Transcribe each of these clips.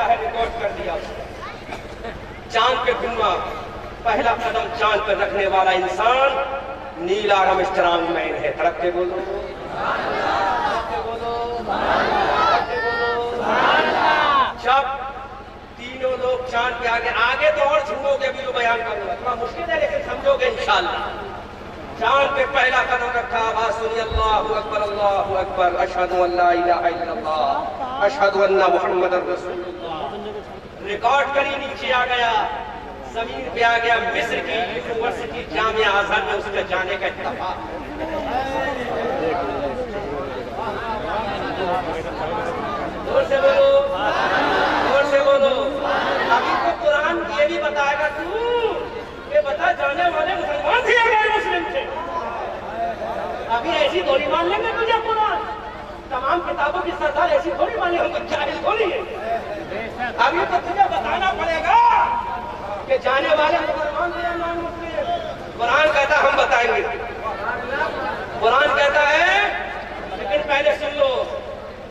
کیا ہے ریکارڈ کر دیا چاند پہ گھوما پہلا قدم چاند پہ رکھنے والا انسان نیل آرمسٹرانگ مین ہے. تڑپ کے بولو جب تینوں لوگ چاند پہ آگے تو اور جھومو گے بھی جو بیان کروں گا تھوڑا مشکل ہے لیکن سمجھو گے انشاءاللہ. چاند پہ پہلا قدم رکھا آواز سنی اللہ اکبر اشہد ان لا الہ الا اللہ اشہد ان محمد رسول اللہ. ریکارڈ کری نیچے آ گیا زمین پہ آ گیا مصر کی یونیورسٹی جامعہ ازہر میں اس کے جانے کا اتفاق. زور سے بولو ابھی تو قرآن یہ بھی بتائے گا کہ بتا جانے والے مسلمان تھے یا غیر مسلم تھے. ابھی ایسی تھوڑی مان لیں گے تجھے قرآن تمام کتابوں کی سردار ایسی تھوڑی مانے ہوں گے جاہل تھوڑی ہے. ابھی تو تجھے بتانا پڑے گا کہ جانے والے مسلمان تھے یا نان مسلم. قرآن کہتا ہم بتائیں گے قرآن کہتا ہے لیکن پہلے سن لو.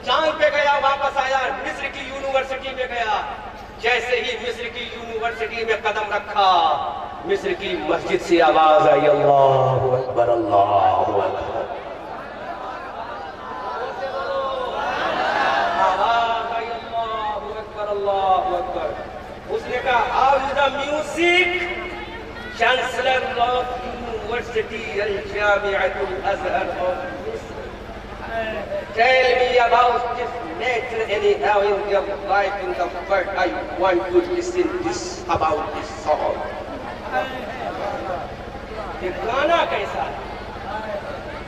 چاند پہ گیا واپس آیا مصر کی یونیورسٹی میں گیا جیسے ہی مصر کی یونیورسٹی میں قدم رکھا مصر کی مسجد سے آواز آئی اللہ اکبر اللہ اکبر. آواز آئی اللہ اکبر اللہ اکبر. اس نے کہا how is the music chancellor of university الجامعۃ الازہر آف مصر. Tell me about this nature anyhow in your life in the world. I want to listen this about this song. یہ گانا کیسا ہے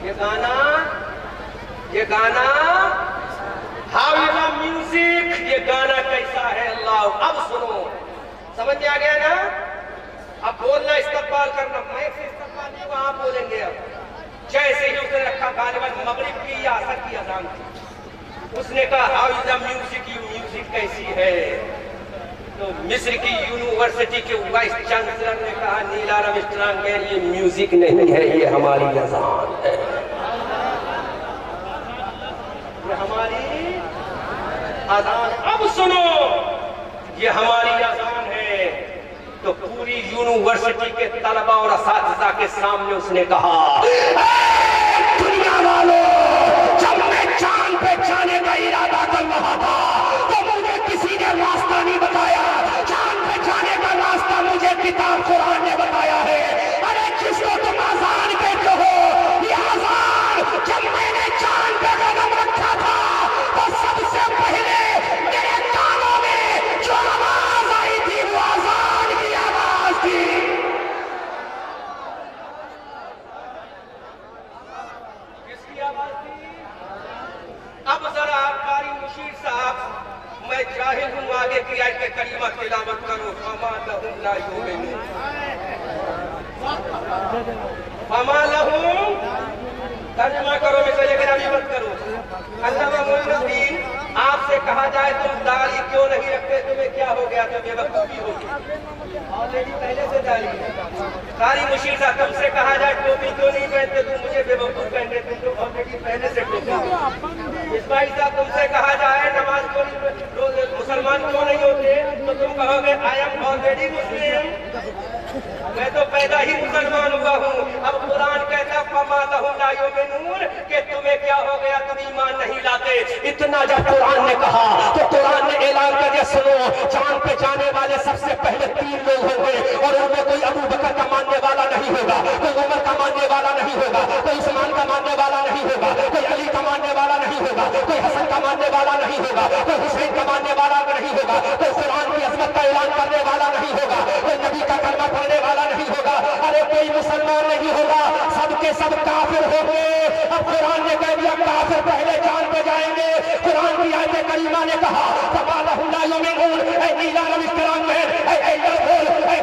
یہ گانا how is the music یہ گانا کیسا ہے اللہ. اب سنو سمجھ میں آ گیا نا. اب بولنا استقبال کرنا میں سے استقبال نہیں وہاں بولیں گے. اب جیسے ہی اس نے رکھا غالباً مغرب کی یا عصر کی اذان تھی. اس نے کہا ہاؤ از دا میوزک یہ میوزک کیسی ہے. تو مصر کی یونیورسٹی کے وائس چانسلر نے کہا نیل آرمسٹرانگ مین یہ میوزک نہیں ہے یہ ہماری اذان ہے. یہ ہماری اذان. اب سنو یہ ہماری اذان ہے. تو پوری یونیورسٹی کے طلباء اور اساتذہ کے سامنے اس نے کہا دنیا والوں جب میں چاند پہ جانے کا ارادہ کر رہا تھا تو مجھے کسی نے راستہ نہیں بتایا. چاند پہ جانے کا راستہ مجھے کتاب قرآن نے بتایا ہے. ارے جس کو تم اذان کہتے ہو یہ اذان جب میں نے چاند پہ قدم رکھا تھا تو سب سے پہلے میرے کانوں میں جو آواز آئی تھی وہ اذان کی آواز تھی. کس کی آواز تھی؟ اب ذرا قاری مشیر صاحب میں جاہل ہوں آگے کی آیت کے کریمہ تلاوت کرو. فما لہم لا یؤمنون فما لہم ترجمہ کرو میں سے لیکن ابھی مت کرو. علامہ معین الدین آپ سے کہا جائے تم داڑھی کیوں نہیں رکھتے تمہیں کیا ہو گیا تو بے وقوفی ہوگی. آلریڈی پہلے سے داڑھی ہے. قاری مشیر صاحب تم سے کہا جائے ٹوپی کیوں نہیں پہنتے تم مجھے بے وقوف کہتے تم تو آلریڈی پہلے سے ٹوپی. اسماعیل صاحب تم سے کہا جائے نماز کیوں مسلمان کیوں نہیں ہوتے تو تم کہو گے آئی ایم آلریڈی مسلم میں تو پیدا ہی مسلمان ہوا ہوں. اب قرآن کہتا فما لہم لا یؤمنون کہ تمہیں کیا ہو گیا تم ایمان نہیں لاتے. اتنا جب قرآن نے کہا تو قرآن نے اعلان کر دیا سنو چاند پہ جانے والے سب سے پہلے 3 لوگ ہوں گے اور ان میں کوئی ابو بکر کا ماننے والا نہیں ہوگا کوئی عمر کا ماننے والا نہیں ہوگا کوئی عثمان کا ماننے والا نہیں ہوگا کوئی علی کا ماننے والا نہیں ہوگا کوئی حسن کا ماننے والا نہیں ہوگا کوئی حسین کا ماننے والا نہیں ہوگا کوئی قرآن کی عظمت کا اعلان کرنے والا نہیں ہوگا کوئی نبی کا کلمہ پڑھنے والا نہیں ہوگا. ارے کوئی مسلمان نہیں ہوگا سب کے سب کافر ہوں گے. اب قرآن نے کہہ دیا کافر پہلے جان پہ جائیں گے. قرآن کی آیت کریمہ نے کہا فما لہم لا یؤمنون اے نیل آرمسٹرانگ مین اے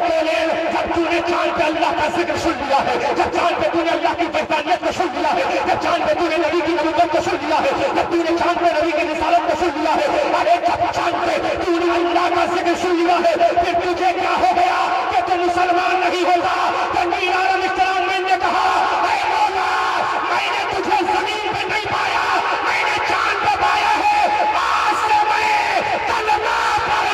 کولین جب تو نے چاند پہ اللہ کا ذکر سن لیا ہے جب چاند پہ تو نے اللہ کی وحدانیت کو سن لیا ہے جب چاند پہ تو نے نبی کی نبوت کو سن لیا ہے جب تو نے چاند پہ نبی کی رسالت کو سن لیا ہے ارے جب چاند پہ تو نے اللہ کا ذکر سن لیا ہے پھر تجھے کیا ہو گیا کہ تو مسلمان نہیں ہوگا. تو نیل آرمسٹرانگ مین نے کہا اے مولا میں نے تجھے زمین پہ نہیں پایا میں نے چاند پہ پایا ہے. آج سے میں کلمہ پڑھ